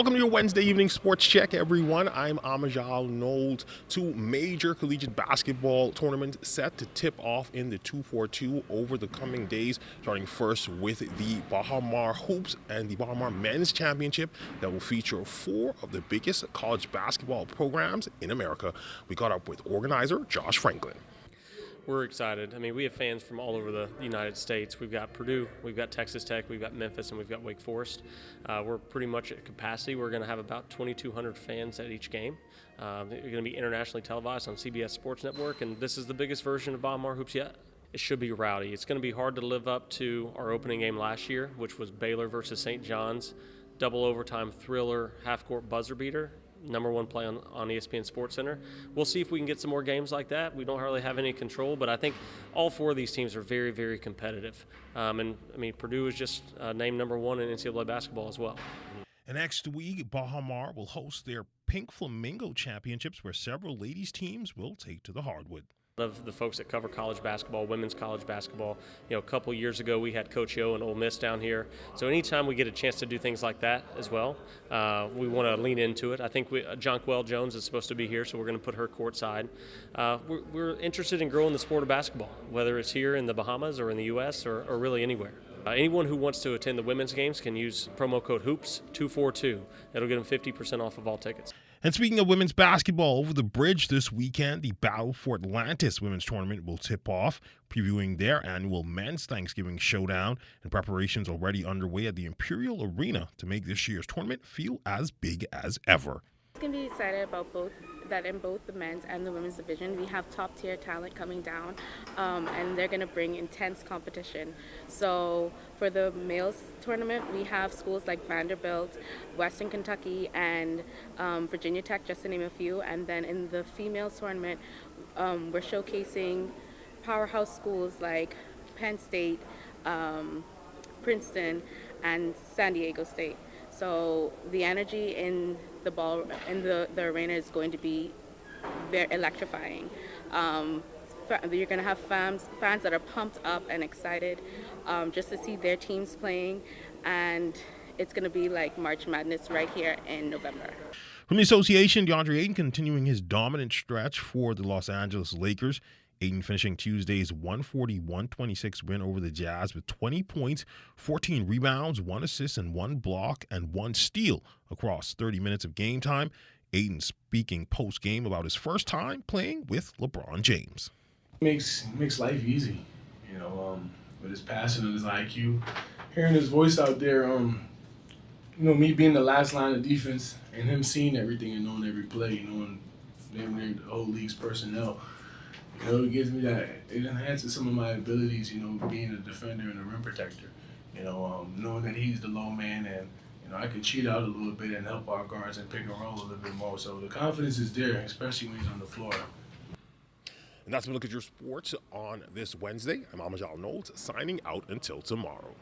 Welcome to your Wednesday evening sports check, everyone. I'm Amajal Knowles. Two major collegiate basketball tournaments set to tip off in the 242 over the coming days, starting first with the Baha Mar Hoops and the Baha Mar Men's Championship that will feature four of the biggest college basketball programs in America. We caught up with organizer Josh Franklin. We're excited. I mean, we have fans from all over the United States. We've got Purdue, we've got Texas Tech, we've got Memphis, and we've got Wake Forest. We're pretty much at capacity. We're going to have about 2,200 fans at each game. They're going to be internationally televised on CBS Sports Network, and this is the biggest version of Baha Mar Hoops yet. It should be rowdy. It's going to be hard to live up to our opening game last year, which was Baylor versus St. John's, double overtime thriller, half-court buzzer beater. Number one play on ESPN Sports Center. We'll see if we can get some more games like that. We don't hardly have any control, but I think all four of these teams are very, very competitive. And I mean, Purdue is just named number one in NCAA basketball as well. And next week, Baha Mar will host their Pink Flamingo Championships, where several ladies teams will take to the hardwood. Of the folks that cover college basketball, women's college basketball. You know, a couple years ago we had Coach Yo and Ole Miss down here. So anytime we get a chance to do things like that as well, we want to lean into it. I think Jonquel Jones is supposed to be here, so we're going to put her courtside. We're interested in growing the sport of basketball, whether it's here in the Bahamas or in the U.S. or really anywhere. Anyone who wants to attend the women's games can use promo code HOOPS242. It'll get them 50% off of all tickets. And speaking of women's basketball, over the bridge this weekend, the Battle for Atlantis women's tournament will tip off, previewing their annual men's Thanksgiving showdown, and preparations already underway at the Imperial Arena to make this year's tournament feel as big as ever. I'm going to be excited about that in both the men's and the women's division. We have top-tier talent coming down, and they're going to bring intense competition. So for the males tournament, we have schools like Vanderbilt, Western Kentucky, and Virginia Tech, just to name a few. And then in the females tournament, we're showcasing powerhouse schools like Penn State, Princeton, and San Diego State. So the energy in the arena is going to be very electrifying. You're going to have fans that are pumped up and excited just to see their teams playing, and it's going to be like March Madness right here in November. From the association, DeAndre Ayton continuing his dominant stretch for the Los Angeles Lakers. Ayton finishing Tuesday's 141-26 win over the Jazz with 20 points, 14 rebounds, 1 assist, and 1 block, and 1 steal across 30 minutes of game time. Ayton speaking post-game about his first time playing with LeBron James. Makes life easy, with his passion and his IQ. Hearing his voice out there, me being the last line of defense and him seeing everything and knowing every play, knowing the whole league's personnel. It gives me that, it enhances some of my abilities, being a defender and a rim protector. Knowing that he's the low man and, I can cheat out a little bit and help our guards and pick and roll a little bit more. So the confidence is there, especially when he's on the floor. And that's a look at your sports on this Wednesday. I'm Amajal Knowles, signing out until tomorrow.